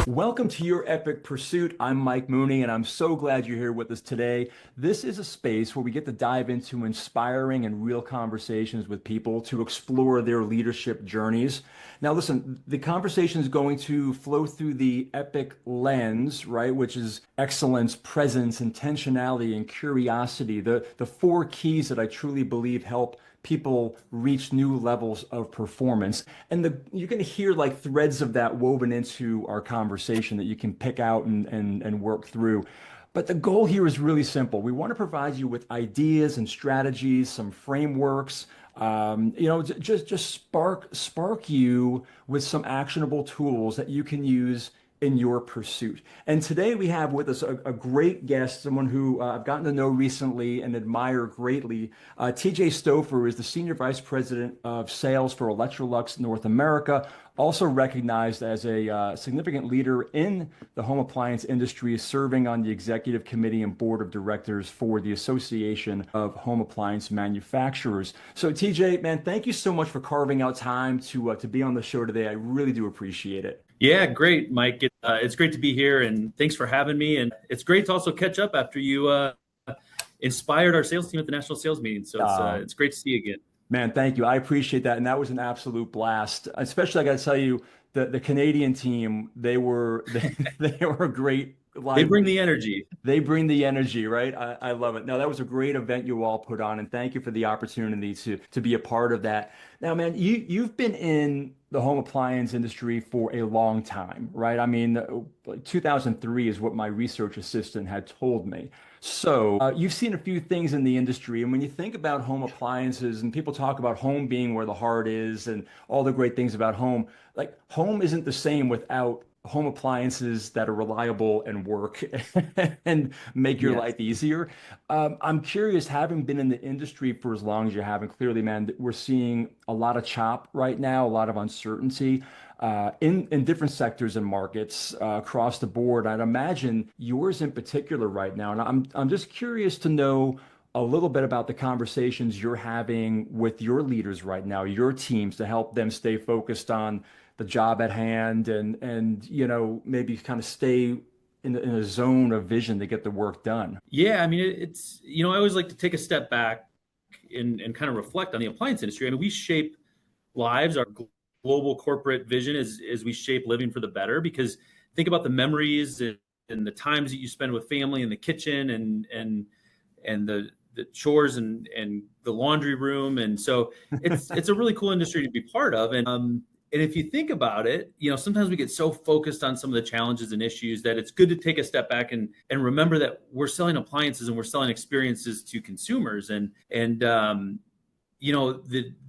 Welcome to your epic pursuit. I'm Mike Mooney, and I'm so glad you're here with us today. This is a space where we get to dive into inspiring and real conversations with people to explore their leadership journeys. Now, listen, the conversation is going to flow through the epic lens, right, which is excellence, presence, intentionality, and curiosity, the four keys that I truly believe help people reach new levels of performance. And you're going to hear like threads of that woven into our conversation that you can pick out and work through. But the goal here is really simple. We want to provide you with ideas and strategies, some frameworks, just spark you with some actionable tools that you can use in your pursuit. And today we have with us a great guest, someone who I've gotten to know recently and admire greatly. TJ Stoffer is the Senior Vice President of Sales for Electrolux North America, also recognized as a significant leader in the home appliance industry, serving on the executive committee and board of directors for the Association of Home Appliance Manufacturers. So TJ, man, thank you so much for carving out time to be on the show today. I really do appreciate it. Yeah, great, Mike. It's great to be here, and thanks for having me. And it's great to also catch up after you inspired our sales team at the national sales meeting. So it's great to see you again. Man, thank you. I appreciate that, and that was an absolute blast. Especially, I got to tell you, the Canadian team, they were they were great. They bring the energy. They bring the energy, right? I love it. No, that was a great event you all put on, and thank you for the opportunity to be a part of that. Now, man, you've been in the home appliance industry for a long time, right? I mean, 2003 is what my research assistant had told me. So you've seen a few things in the industry, and when you think about home appliances, and people talk about home being where the heart is, and all the great things about home, like home isn't the same without home appliances that are reliable and work and make your Yes. life easier. I'm curious, having been in the industry for as long as you have, and clearly, man, we're seeing a lot of chop right now, a lot of uncertainty in different sectors and markets across the board. I'd imagine yours in particular right now, and I'm just curious to know a little bit about the conversations you're having with your leaders right now, your teams, to help them stay focused on the job at hand and maybe kind of stay in a zone of vision to get the work done. Yeah, I mean, it's I always like to take a step back and kind of reflect on the appliance industry. I mean, we shape lives. Our global corporate vision is we shape living for the better, because think about the memories and the times that you spend with family in the kitchen and the chores and the laundry room. And so it's a really cool industry to be part of. And if you think about it, sometimes we get so focused on some of the challenges and issues that it's good to take a step back and remember that we're selling appliances and we're selling experiences to consumers. The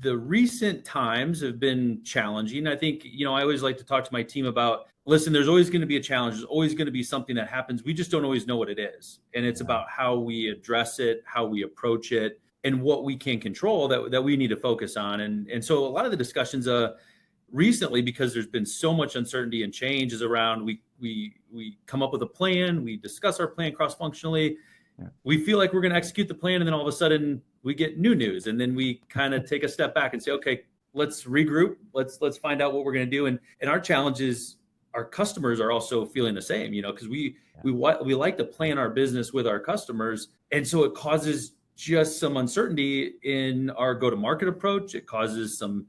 recent times have been challenging. I think, I always like to talk to my team about, listen, there's always going to be a challenge. There's always going to be something that happens. We just don't always know what it is. And it's about how we address it, how we approach it, and what we can control that we need to focus on. And so a lot of the discussions recently, because there's been so much uncertainty and change, is around we come up with a plan, we discuss our plan cross-functionally, we feel like we're going to execute the plan, and then all of a sudden we get new news, and then we kind of take a step back and say, okay, let's regroup, let's find out what we're going to do. And our challenge is our customers are also feeling the same, because we like to plan our business with our customers, and so it causes just some uncertainty in our go-to-market approach. It causes some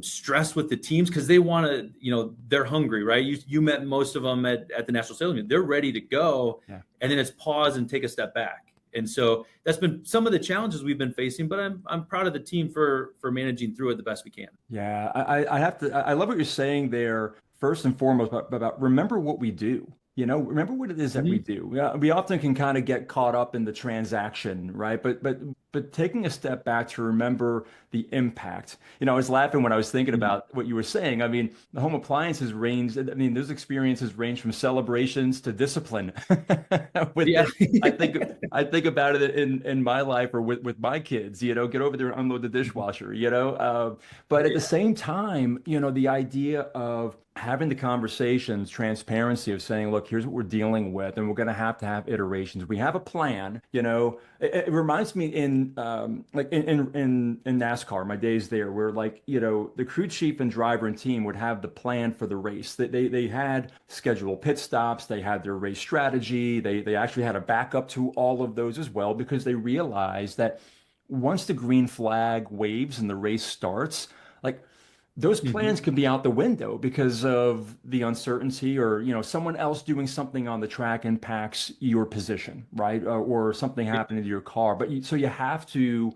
stress with the teams, because they want to, they're hungry, right? You met most of them at the national sales meeting. They're ready to go. Yeah. And then it's pause and take a step back. And so that's been some of the challenges we've been facing, but I'm proud of the team for managing through it the best we can. Yeah, I love what you're saying there, first and foremost, about remember what we do. Remember what it is that we do. We often can kind of get caught up in the transaction, right? But taking a step back to remember the impact. I was laughing when I was thinking about what you were saying. I mean, the home appliances range. I mean, those experiences range from celebrations to discipline. I think about it in my life or with my kids. Get over there and unload the dishwasher. But at the same time, the idea of having the conversations, transparency of saying, look, here's what we're dealing with, and we're going to have iterations. We have a plan. It reminds me in like in NASCAR, my days there, where like, the crew chief and driver and team would have the plan for the race. They had scheduled pit stops, they had their race strategy, they actually had a backup to all of those as well, because they realized that once the green flag waves and the race starts, like those plans Hmm. can be out the window because of the uncertainty, or someone else doing something on the track impacts your position, right? Or something happening to your car. So you have to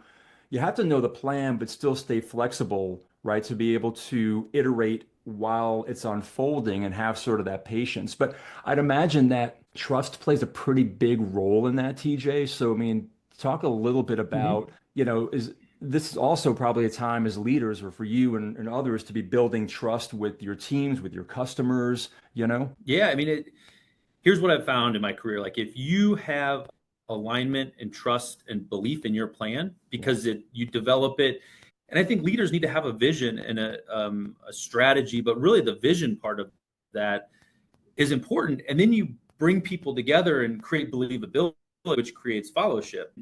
know the plan but still stay flexible, right, to be able to iterate while it's unfolding and have sort of that patience. But I'd imagine that trust plays a pretty big role in that, TJ. So I mean, talk a little bit Hmm. about, is this is also probably a time as leaders, or for you and others, to be building trust with your teams, with your customers. Yeah, I mean, here's what I've found in my career. Like if you have alignment and trust and belief in your plan, Yeah. because you develop it, and I think leaders need to have a vision and a strategy, but really the vision part of that is important. And then you bring people together and create believability, which creates fellowship.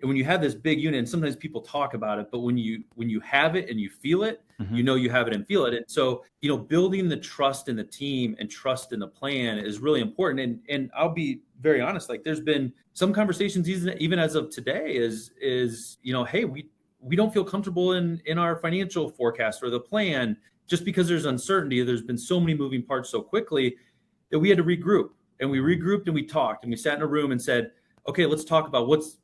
And when you have this big unit, and sometimes people talk about it, but when you have it and you feel it, Hmm. you know you have it and feel it. And so, building the trust in the team and trust in the plan is really important. And I'll be very honest, like there's been some conversations even as of today is, hey, we don't feel comfortable in our financial forecast or the plan just because there's uncertainty. There's been so many moving parts so quickly that we had to regroup, and we regrouped and we talked and we sat in a room and said, okay, let's talk about what's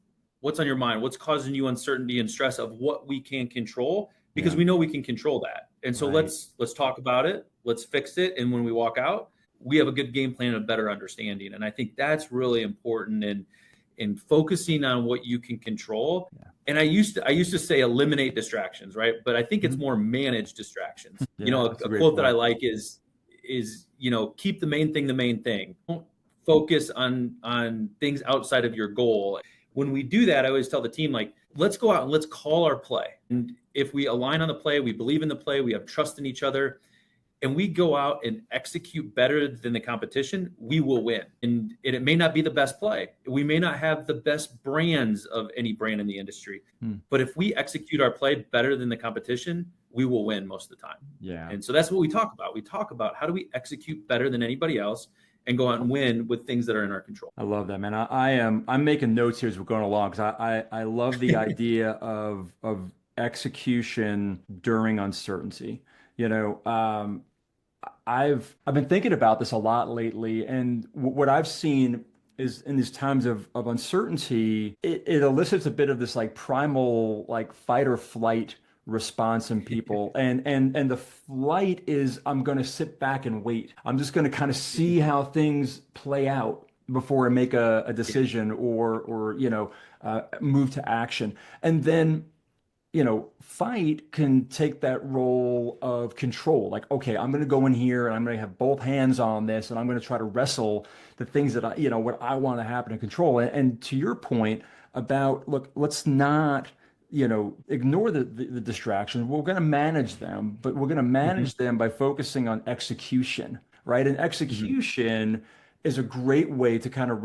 on your mind, what's causing you uncertainty and stress of what we can control, because Yeah. we know we can control that. And so Right. let's talk about it, let's fix it, and when we walk out, we have a good game plan and a better understanding. And I think that's really important in focusing on what you can control. Yeah. And I used to say eliminate distractions, right? But I think it's Mhm. more manage distractions. Yeah, A, that's a a great quote that I point. like is keep the main thing. Don't focus on things outside of your goal. When we do that, I always tell the team, like, let's go out and let's call our play. And if we align on the play, we believe in the play, we have trust in each other, and we go out and execute better than the competition, we will win. And it may not be the best play. We may not have the best brands of any brand in the industry. Hmm. But if we execute our play better than the competition, we will win most of the time. Yeah. And so that's what we talk about. We talk about how do we execute better than anybody else and go out and win with things that are in our control. I love that, man. I'm making notes here as we're going along, because I love the idea of execution during uncertainty. You know, I've been thinking about this a lot lately, and what I've seen is in these times of uncertainty, it elicits a bit of this like primal like fight or flight response in people, and the flight is, I'm going to sit back and wait. I'm just going to kind of see how things play out before I make a decision, or move to action, and then fight can take that role of control. Like, okay, I'm going to go in here and I'm going to have both hands on this, and I'm going to try to wrestle the things that what I want to happen and control. And to your point about, look, let's not, ignore the distractions. We're going to manage them, but we're going to Mhm. manage them by focusing on execution, right? And Mhm. execution is a great way to kind of,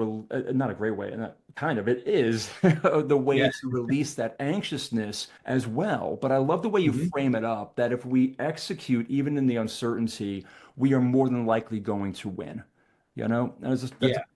not a great way, not kind of, it is the way Yes. to release that anxiousness as well. But I love the way you Mhm. frame it up, that if we execute even in the uncertainty, we are more than likely going to win. Yeah. That's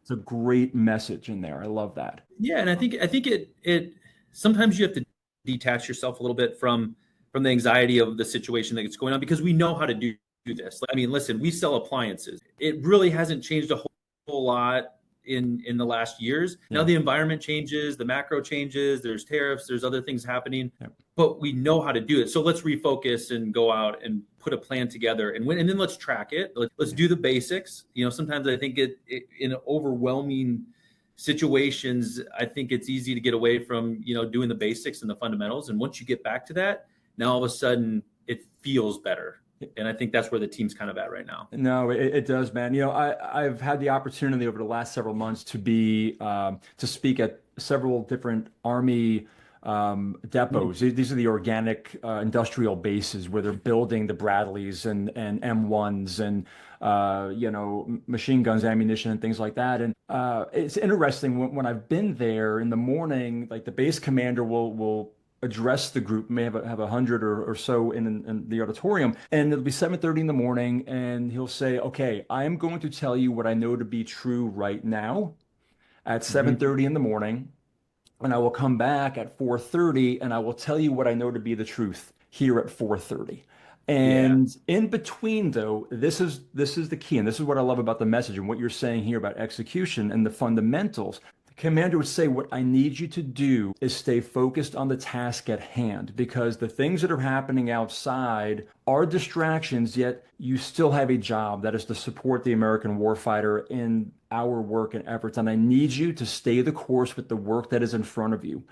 a great message in there. I love that. Yeah, and I think it sometimes you have to detach yourself a little bit from the anxiety of the situation that's going on, because we know how to do this. I mean, listen, we sell appliances. It really hasn't changed a whole lot in the last years. Now Yeah. the environment changes, the macro changes, there's tariffs, there's other things happening, Yeah. but we know how to do it. So let's refocus and go out and put a plan together and then let's track it. Let's Yeah. do the basics. Sometimes I think it in overwhelming situations, I think it's easy to get away from, doing the basics and the fundamentals. And once you get back to that, now all of a sudden it feels better. And I think that's where the team's kind of at right now. No, it does, man. I've had the opportunity over the last several months to speak at several different Army depots. These are the organic industrial bases where they're building the Bradleys and M1s and machine guns, ammunition, and things like that. And it's interesting when I've been there in the morning, like the base commander will address the group, may have 100 or so in the auditorium, and it'll be 7:30 in the morning, and he'll say, "Okay, I am going to tell you what I know to be true right now at Hmm. 7:30 in the morning." And I will come back at 4:30 and I will tell you what I know to be the truth here at 4:30. Yeah. And in between though, this is the key, and this is what I love about the message and what you're saying here about execution and the fundamentals. The commander would say, what I need you to do is stay focused on the task at hand, because the things that are happening outside are distractions, yet you still have a job that is to support the American warfighter in our work and efforts. And I need you to stay the course with the work that is in front of you.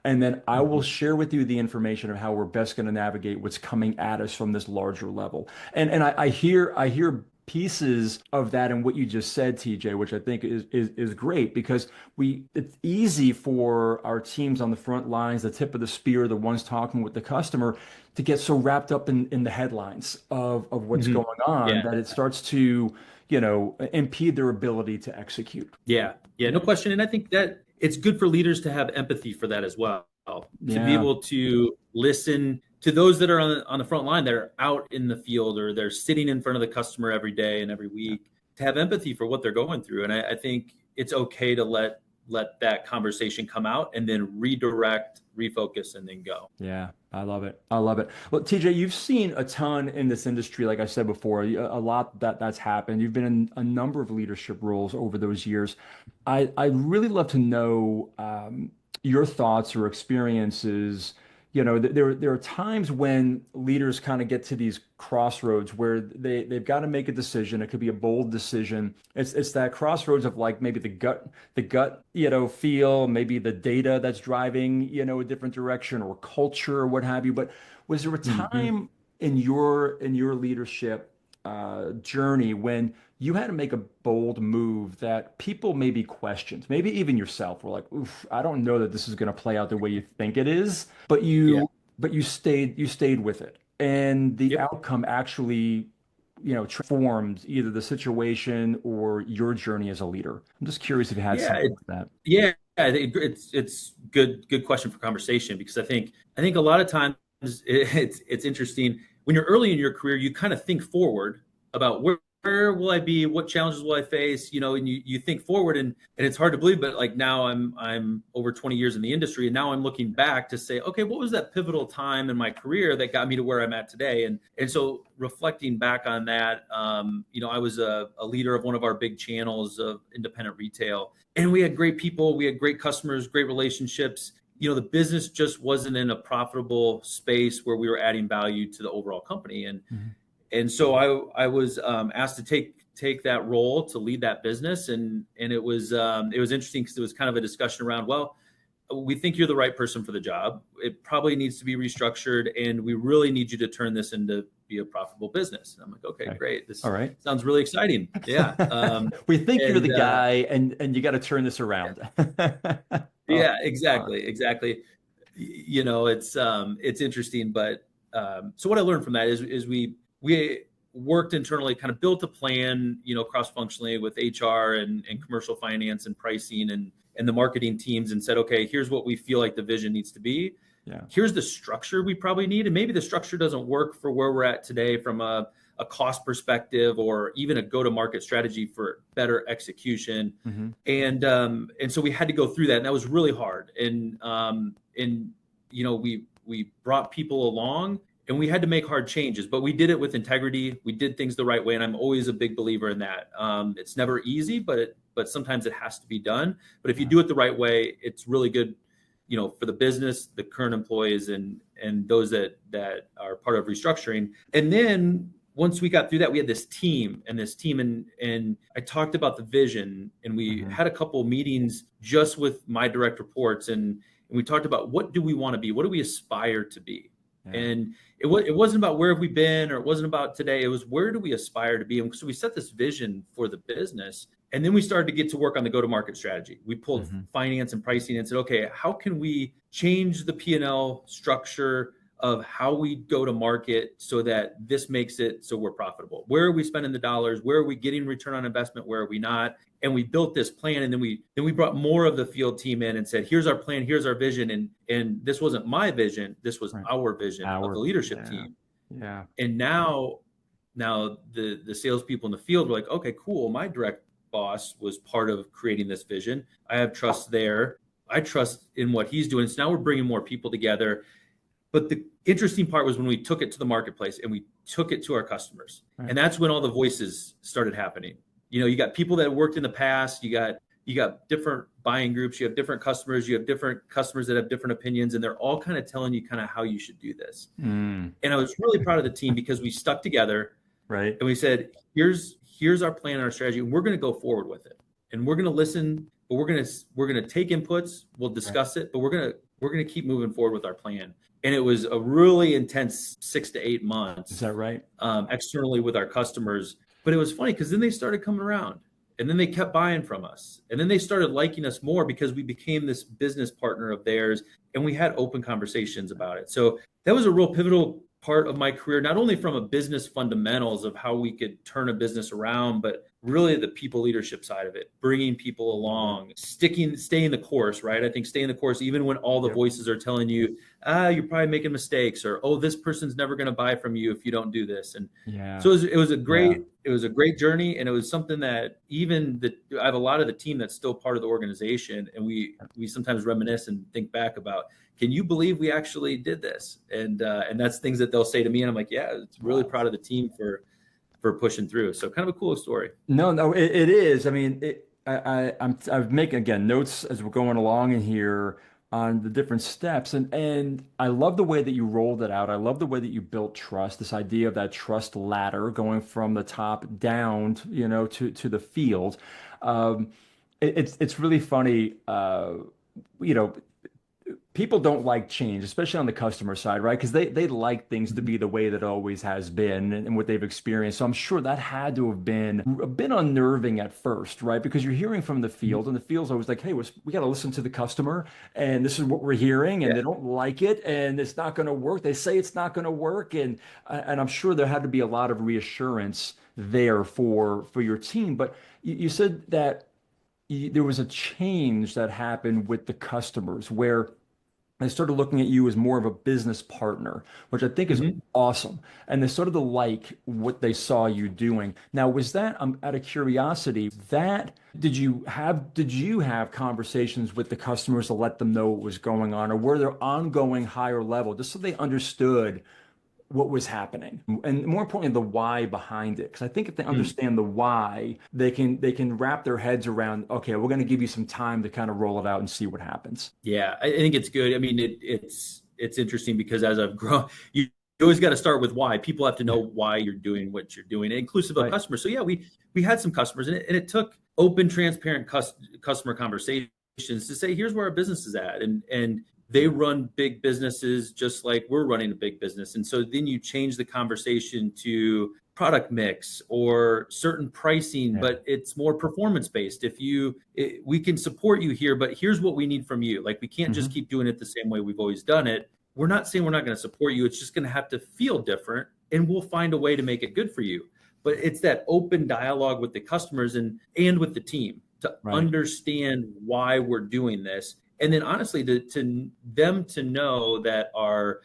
And then I will Hmm. share with you the information of how we're best going to navigate what's coming at us from this larger level. And I hear pieces of that in what you just said, TJ, which I think is great, because it's easy for our teams on the front lines, the tip of the spear, the ones talking with the customer, to get so wrapped up in the headlines of what's Hmm. going on Yeah. that it starts to, impede their ability to execute. Yeah. Yeah. No Yeah. question. And I think that it's good for leaders to have empathy for that as well, to be Yeah. able to listen to those that are on the front line that are out in the field or they're sitting in front of the customer every day and every week, to have empathy for what they're going through. And I think it's okay to let that conversation come out and then redirect, refocus, and then go. Yeah, I love it. I love it. Well, TJ, you've seen a ton in this industry, like I said before, a lot that's happened. You've been in a number of leadership roles over those years. I'd really love to know your thoughts or experiences. There are times when leaders kind of get to these crossroads where they've got to make a decision. It could be a bold decision. It's that crossroads of like maybe the gut, feel, maybe the data that's driving, a different direction, or culture or what have you. But was there a Hmm. time in your leadership journey when you had to make a bold move that people maybe questioned, maybe even yourself were like, "Oof, I don't know that this is going to play out the way you think it is," but Yeah. you stayed with it, and the Yep. outcome actually, transformed either the situation or your journey as a leader. I'm just curious if you had Yeah. something like that. Yeah, I think it's good question for conversation because I think a lot of times it's interesting when you're early in your career, you kind of think forward about where will I be, what challenges will I face, and you think forward and it's hard to believe, but like now I'm over 20 years in the industry and now I'm looking back to say, okay, what was that pivotal time in my career that got me to where I'm at today? And so reflecting back on that, I was a leader of one of our big channels of independent retail and we had great people, we had great customers, great relationships. The business just wasn't in a profitable space where we were adding value to the overall company. Mhm. And so I was asked to take that role to lead that business, and it was interesting because it was kind of a discussion around, well, we think you're the right person for the job. It probably needs to be restructured, and we really need you to turn this into be a profitable business. And I'm like, okay, Okay. great. All This right. sounds really exciting. Yeah. We think you're the And guy, and you got to turn this around. Oh, Yeah, fun. exactly. It's interesting, but so what I learned from that is we worked internally, kind of built a plan, cross functionally with HR and commercial finance and pricing and the marketing teams, and said, okay, here's what we feel like the vision needs to be. Yeah. Here's the structure we probably need, and maybe the structure doesn't work for where we're at today from a cost perspective or even a go-to-market strategy for better execution. Hmm. And so we had to go through that, and that was really hard. And we brought people along, and we had to make hard changes, but we did it with integrity. We did things the right way, and I'm always a big believer in that. It's never easy, but sometimes it has to be done. But if you Yeah. do it the right way, it's really good, for the business, the current employees, and those that are part of restructuring. And then once we got through that, we had this team and I talked about the vision, and we Hmm. had a couple of meetings just with my direct reports, and we talked about what do we want to be, what do we aspire to be. Yeah. And it wasn't about where have we been, or it wasn't about today. It was where do we aspire to be? And so we set this vision for the business. And then we started to get to work on the go-to-market strategy. We pulled Hmm. finance and pricing and said, okay, how can we change the P&L structure of how we go to market so that this makes it so we're profitable? Where are we spending the dollars? Where are we getting return on investment? Where are we not? And we built this plan, and then we brought more of the field team in and said, here's our plan, here's our vision. And this wasn't my vision, this was Right. our vision of the leadership Yeah. team. Yeah. And now the salespeople in the field were like, okay, cool. My direct boss was part of creating this vision. I have trust there. I trust in what he's doing. So now we're bringing more people together. But the interesting part was when we took it to the marketplace and we took it to our customers. Right. And that's when all the voices started happening. You got people that worked in the past, you got different buying groups, you have different customers, you have different customers that have different opinions, and they're all kind of telling you kind of how you should do this. Mm. And I was really proud of the team because we stuck together Right. and we said, here's our plan and our strategy, and we're going to go forward with it. And we're going to listen, but we're going to take inputs, we'll Right. discuss it, but we're going to keep moving forward with our plan. And it was a really intense 6 to 8 Is months that right? externally with our customers. But it was funny because then they started coming around, and then they kept buying from us, and then they started liking us more because we became this business partner of theirs, and we had open conversations about it. So that was a real pivotal part of my career, not only from a business fundamentals of how we could turn a business around, but really the people leadership side of it, bringing people Love it. along, staying the course, right? I think staying the course, even when all the Yep. voices are telling you, you're probably making mistakes, or, oh, this person's never going to buy from you if you don't do this. And Yeah. so it was a Yeah. great journey. And it was something that I have a lot of the team that's still part of the organization. And we sometimes reminisce and think back about, can you believe we actually did this? And that's things that they'll say to me. And I'm like, yeah, it's really Wow. proud of the team for pushing through. So kind of a cool story. No, no, it is. I mean, I'm making again notes as we're going along in here on the different steps, and I love the way that you rolled it out. I love the way that you built trust. This idea of that trust ladder going from the top down, to the field. Um, it's really funny. You know, People don't like change, especially on the customer side, right? Because they like things to be the way that it always has been and what they've experienced. So I'm sure that had to have been a bit unnerving at first, right? Because you're hearing from the field, and the field's always like, hey, we got to listen to the customer, and this is what we're hearing, and Yeah. they don't like it, and it's not going to work. They say it's not going to work, and I'm sure there had to be a lot of reassurance there for your team. But you said that there was a change that happened with the customers where they started looking at you as more of a business partner, which I think is Mhm. awesome. And they started to like what they saw you doing. Now, was that, out of curiosity, that did you have conversations with the customers to let them know what was going on, or were there ongoing higher level, just so they understood what was happening, and more importantly the why behind it? Because I think if they Mm. understand the why, they can wrap their heads around, okay, we're going to give you some time to kind of roll it out and see what happens. Yeah, I think it's good. I mean, it's interesting because as I've grown, you always got to start with why. People have to know why you're doing what you're doing, inclusive of Right. customers. So yeah, we had some customers, and it took open, transparent customer conversations to say, here's where our business is at, and they run big businesses just like we're running a big business. And so then you change the conversation to product mix or certain pricing, Yeah. but it's more performance based. We can support you here, but here's what we need from you. Like, we can't just Hmm. keep doing it the same way we've always done it. We're not saying we're not going to support you. It's just going to have to feel different, and we'll find a way to make it good for you. But it's that open dialogue with the customers and with the team to Right. understand why we're doing this. And then honestly, to them to know that our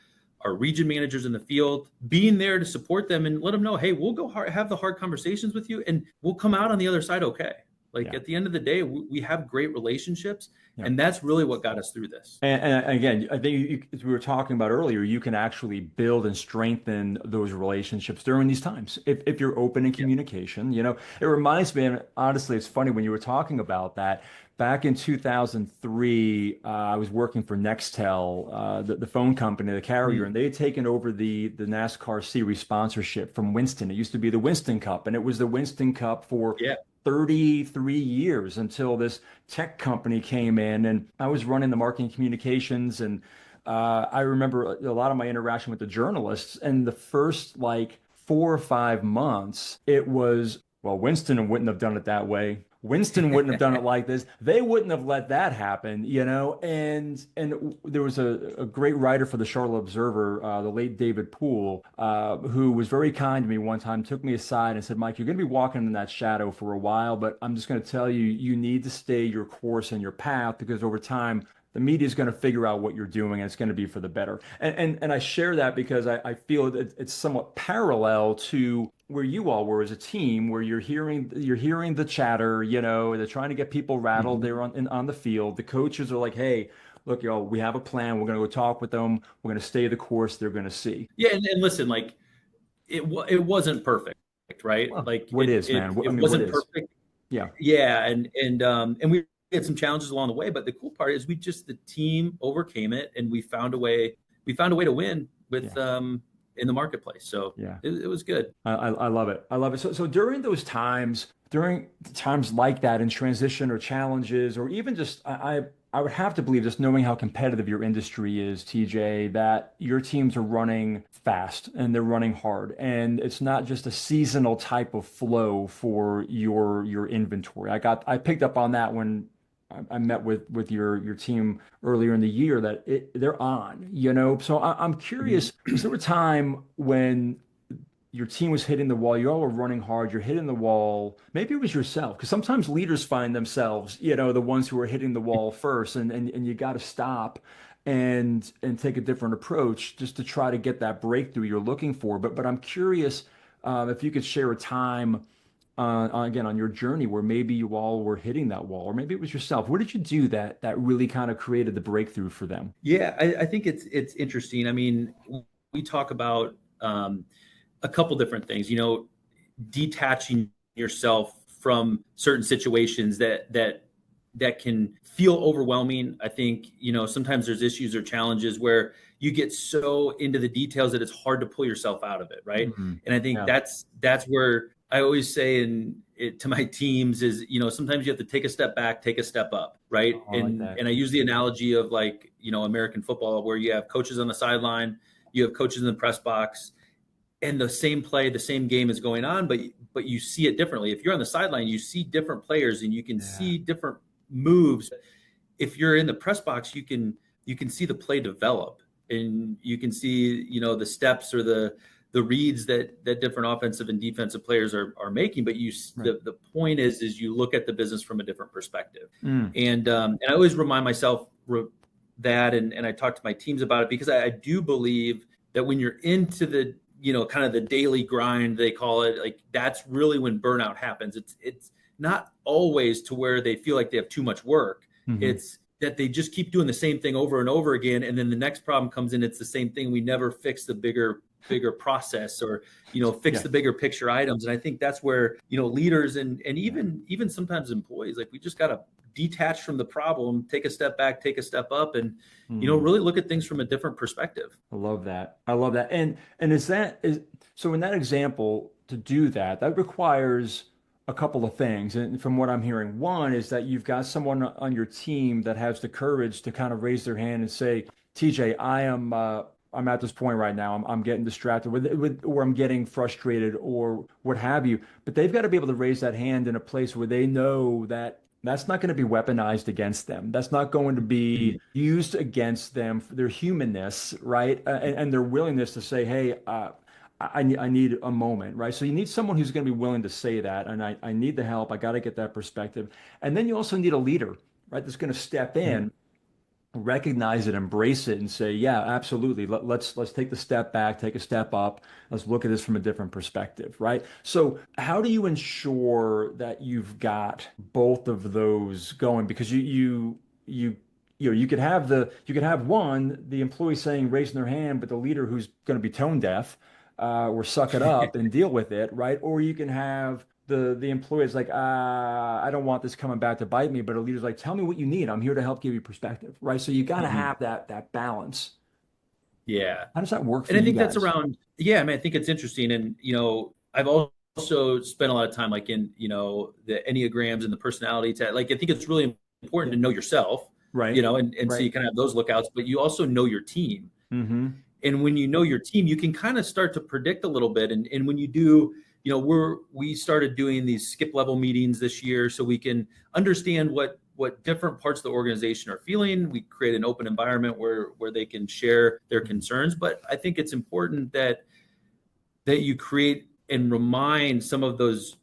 region managers in the field being there to support them and let them know, hey, we'll go hard, have the hard conversations with you, and we'll come out on the other side okay. Like, Yeah. at the end of the day, we have great relationships, Yeah. and that's really what got us through this. And again, I think as we were talking about earlier, you can actually build and strengthen those relationships during these times if you're open in Yeah. communication. It reminds me, and honestly, it's funny when you were talking about that. Back in 2003, I was working for Nextel, the phone company, the carrier, Mm. and they had taken over the NASCAR series sponsorship from Winston. It used to be the Winston Cup, and it was the Winston Cup for Yeah. 33 years until this tech company came in, and I was running the marketing communications, and I remember a lot of my interaction with the journalists, and the first like 4 or 5 months, it was, well, Winston wouldn't have done it that way. Winston wouldn't have done it like this. They wouldn't have let that happen, you know. And there was a great writer for the Charlotte Observer, the late David Poole, who was very kind to me one time, took me aside and said, Mike, you're going to be walking in that shadow for a while, but I'm just going to tell you, you need to stay your course and your path because over time, the media is going to figure out what you're doing and it's going to be for the better. And I share that because I feel that it's somewhat parallel to where you all were as a team, where you're hearing the chatter, you know, they're trying to get people rattled. Mhm. They're on the field. The coaches are like, hey, look, y'all, we have a plan. We're going to go talk with them. We're going to stay the course. They're going to see. Yeah, and listen, like it wasn't perfect, right? Well, Like what is, man? I it mean, what wasn't is? perfect. Yeah. Yeah, and we had some challenges along the way, but the cool part is the team overcame it, and we found a way to win with Yeah. in the marketplace. So Yeah. it was good. I love it. I love it. So during those times, during times like that in transition or challenges, or even just I would have to believe just knowing how competitive your industry is, TJ, that your teams are running fast and they're running hard. And it's not just a seasonal type of flow for your inventory. I picked up on that when I met with your team earlier in the year that they're on, you know. So I'm Mhm. curious, was there a time when your team was hitting the wall, you all were running hard, you're hitting the wall, maybe it was yourself, because sometimes leaders find themselves, you know, the ones who are hitting the wall first, and you got to stop and take a different approach just to try to get that breakthrough you're looking for. But I'm curious if you could share a time again on your journey where maybe you all were hitting that wall, or maybe it was yourself. What did you do that really kind of created the breakthrough for them? Yeah, I think it's interesting. I mean, we talk about a couple different things. You know, detaching yourself from certain situations that can feel overwhelming. I think, you know, sometimes there's issues or challenges where you get so into the details that it's hard to pull yourself out of it, right? Mhm. And I think Yeah. that's where I always say to my teams is, you know, sometimes you have to take a step back, take a step up, right? Oh, I like that. And I use the analogy of, like, you know, American football, where you have coaches on the sideline, you have coaches in the press box, and the same play, the same game is going on, but you see it differently. If you're on the sideline, you see different players and you can Yeah. see different moves. If you're in the press box, you can see the play develop, and you can see, you know, the steps or the reads that different offensive and defensive players are making. But Right. the point is you look at the business from a different perspective. Mm. And I always remind myself that, and I talk to my teams about it, because I do believe that when you're into the, you know, kind of the daily grind, they call it, like, that's really when burnout happens. It's not always to where they feel like they have too much work. Hmm. It's that they just keep doing the same thing over and over again, and then the next problem comes in, it's the same thing. We never fix the bigger process, or, you know, fix Yeah. the bigger picture items. And I think that's where, you know, leaders and Yeah. even sometimes employees, like, we just got to detach from the problem, take a step back, take a step up, and, you know, Mm. really look at things from a different perspective. I love that. I love that. And is so in that example to do that, that requires a couple of things. And from what I'm hearing, one is that you've got someone on your team that has the courage to kind of raise their hand and say, TJ, I'm at this point right now. I'm getting distracted or I'm getting frustrated or what have you. But they've got to be able to raise that hand in a place where they know that that's not going to be weaponized against them. That's not going to be used against them for their humanness, right? And their willingness to say, hey, I need a moment, right? So you need someone who's going to be willing to say that. And I need the help. I got to get that perspective. And then you also need a leader, right? That's going to step in, recognize it, embrace it, and say, yeah, absolutely. Let's take the step back, take a step up. Let's look at this from a different perspective, right? So how do you ensure that you've got both of those going? Because you you know you could have one, the employee saying, raising their hand, but the leader who's going to be tone deaf, or suck it up and deal with it, right? Or you can have the employee's like, I don't want this coming back to bite me, but a leader's like, tell me what you need. I'm here to help give you perspective, right? So you got to Mhm. have that balance. Yeah. How does that work for And I you think that's guys? around, yeah, I mean, I think it's interesting. And, you know, I've also spent a lot of time, like, in, you know, the Enneagrams and the personality test. Like, I think it's really important Yeah. to know yourself, Right. and so Right. you kind of have those lookouts, but you also know your team. Mm-hmm. And when you know your team, you can kind of start to predict a little bit. And when you do, we started doing these skip level meetings this year so we can understand what different parts of the organization are feeling. We create an open environment where they can share their concerns. But I think it's important that you create and remind some of those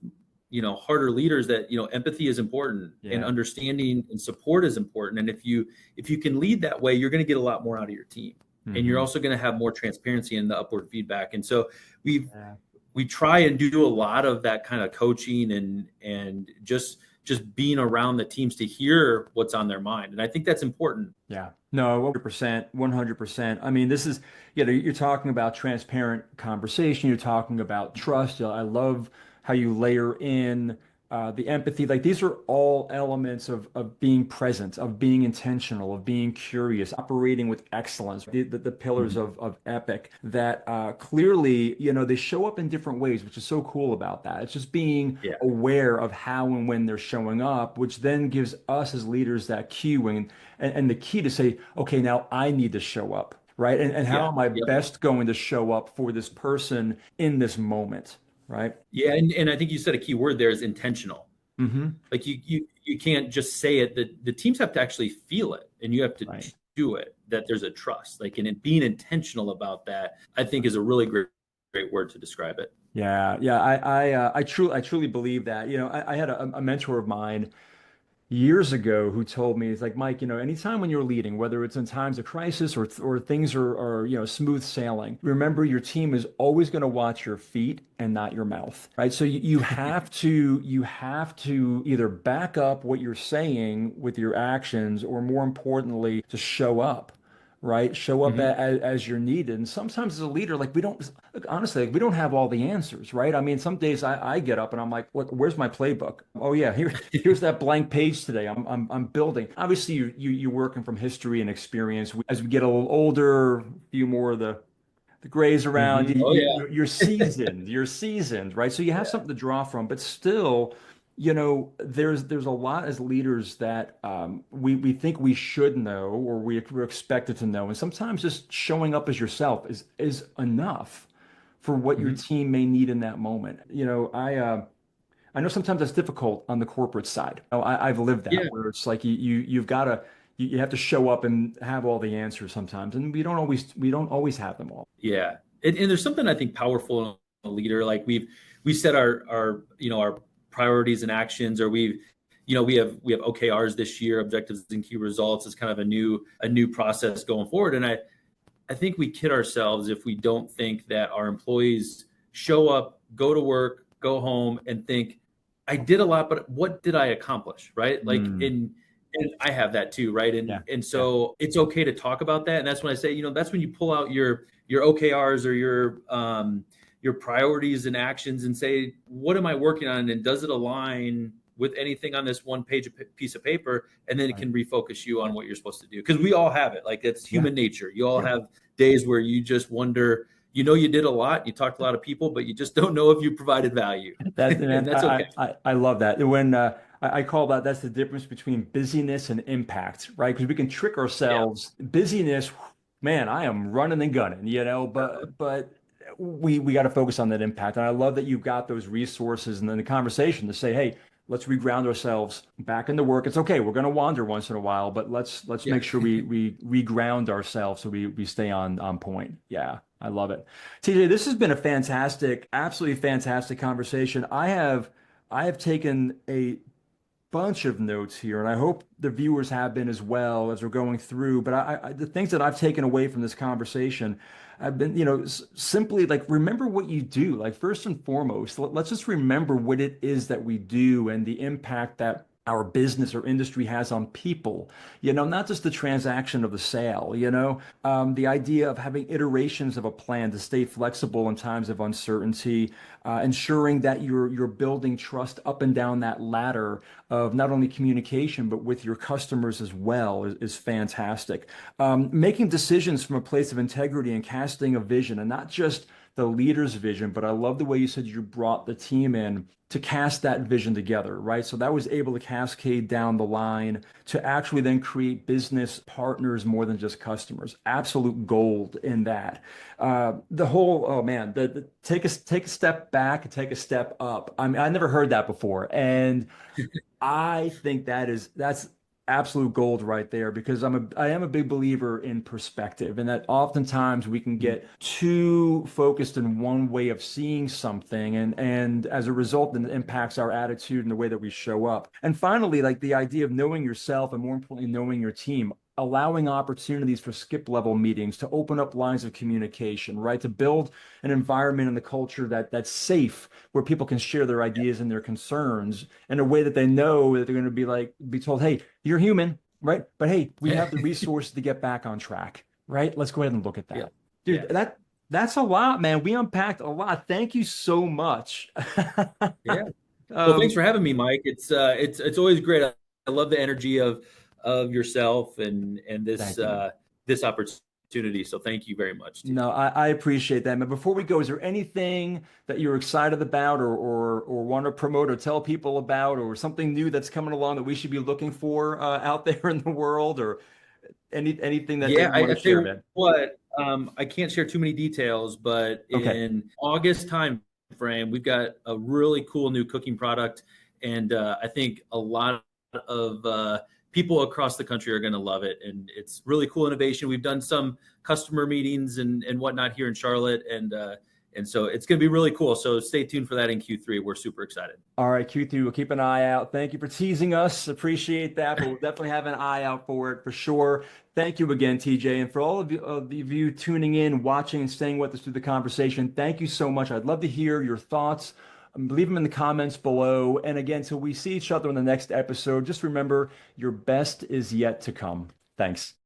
harder leaders that empathy is important and Yeah. understanding and support is important. And if you can lead that way, you're going to get a lot more out of your team, and you're Mm-hmm. also going to have more transparency in the upward feedback. And so we Yeah. we try and do a lot of that kind of coaching and just being around the teams to hear what's on their mind, and I think that's important. Yeah. No, 100%, 100%. I mean, this is, you're talking about transparent conversation. You're talking about trust. I love how you layer in the empathy. Like these are all elements of being present, of being intentional, of being curious, operating with excellence. The pillars Mhm. of EPIC that clearly, they show up in different ways, which is so cool about that. It's just being Yeah, aware of how and when they're showing up, which then gives us as leaders that cue and the key to say, okay, now I need to show up, right? And how yeah, am I yep. best going to show up for this person in this moment, right? Yeah, and I think you said a key word there is intentional. Mm-hmm. Like you can't just say it. The teams have to actually feel it, and you have to Right. do it. That there's a trust. Like, and being intentional about that, I think, is a really great word to describe it. Yeah, yeah. I truly believe that. I had a mentor of mine years ago who told me, it's like, Mike, anytime when you're leading, whether it's in times of crisis or things are smooth sailing, remember your team is always going to watch your feet and not your mouth, right? So you have to either back up what you're saying with your actions, or more importantly, to show up. Right? Show up Hmm. as you're needed. And sometimes as a leader, like we don't, look, honestly, like we don't have all the answers, right? I mean, some days I get up and I'm like, what, where's my playbook? Oh yeah, here's that blank page today. I'm building. Obviously, you're working from history and experience. As we get a little older, a few more of the grays around, Hmm. Oh yeah, you're seasoned, right? So you have yeah. something to draw from, but still, there's a lot as leaders that we think we should know, or we're expected to know, and sometimes just showing up as yourself is enough for what your Hmm. team may need in that moment. I know sometimes that's difficult on the corporate side. I've lived that, Yeah, where it's like you've got to you have to show up and have all the answers sometimes, and we don't always have them all. yeah. And there's something I think powerful in a leader. Like we set our priorities and actions, or we have OKRs this year, objectives and key results, is kind of a new process going forward. And I think we kid ourselves if we don't think that our employees show up, go to work, go home, and think, I did a lot, but what did I accomplish? Right? Like, Mm, and I have that too, right? And yeah, and yeah, so it's okay to talk about that. And that's when I say, that's when you pull out your OKRs or your priorities and actions and say, what am I working on? And does it align with anything on this one piece of paper? And then it right. can refocus you on what you're supposed to do. Because we all have it. Like, it's Yeah, human nature. You all yeah. have days where you just wonder, you did a lot, you talked to a lot of people, but you just don't know if you provided value. That And man, that's okay. I love that. When I call that's the difference between busyness and impact, right? Because we can trick Yeah. ourselves. Busyness, man, I am running and gunning, but we got to focus on that impact. And I love that you've got those resources and then the conversation to say, hey, let's reground ourselves back into work. It's okay, we're going to wander once in a while, but let's Yeah. make sure we reground ourselves so we stay on point. Yeah, I love it. TJ, this has been a fantastic, absolutely fantastic conversation. I have taken a bunch of notes here, and I hope the viewers have been as well as we're going through. But the things that I've taken away from this conversation have been, simply like remember what you do. Like first and foremost, let's just remember what it is that we do and the impact that our business or industry has on people, not just the transaction of the sale, the idea of having iterations of a plan to stay flexible in times of uncertainty, ensuring that you're building trust up and down that ladder of not only communication but with your customers as well is fantastic. Making decisions from a place of integrity and casting a vision, and not just the leader's vision, but I love the way you said you brought the team in to cast that vision together, right? So that was able to cascade down the line to actually then create business partners more than just customers. Absolute gold in that. The whole, oh man, the take a step back and take a step up. I mean, I never heard that before, and I think that's absolute gold right there because I am a big believer in perspective and that oftentimes we can get too focused in one way of seeing something and as a result then it impacts our attitude and the way that we show up. And finally, like the idea of knowing yourself and more importantly knowing your team, allowing opportunities for skip level meetings to open up lines of communication, right? To build an environment and the culture that's safe where people can share their ideas and their concerns in a way that they know that they're going to be told, hey, you're human, right? But hey, we have the resources to get back on track, right? Let's go ahead and look at Yeah. that. Dude, that's a lot, man. We unpacked a lot. Thank you so much. Yeah. Well, thanks Um, for having me, Mike. It's always great. I love the energy of yourself and Thank you. this opportunity. So thank you very much, No, TJ. I appreciate that. But before we go, is there anything that you're excited about or want to promote or tell people about or something new that's coming along that we should be looking for out there in the world or anything that Yeah, you want I to tell share, you man? what, I can't share too many details, but Okay. in August time frame, we've got a really cool new cooking product, and I think a lot of people across the country are going to love it. And it's really cool innovation. We've done some customer meetings and whatnot here in Charlotte, and so it's going to be really cool. So stay tuned for that in Q3. We're super excited. All right, Q3, we'll keep an eye out. Thank you for teasing us. Appreciate that, but we'll definitely have an eye out for it for sure. Thank you again, TJ. And for all of you tuning in, watching, and staying with us through the conversation, thank you so much. I'd love to hear your thoughts. Leave them in the comments below. And again, till we see each other in the next episode, just remember your best is yet to come. Thanks.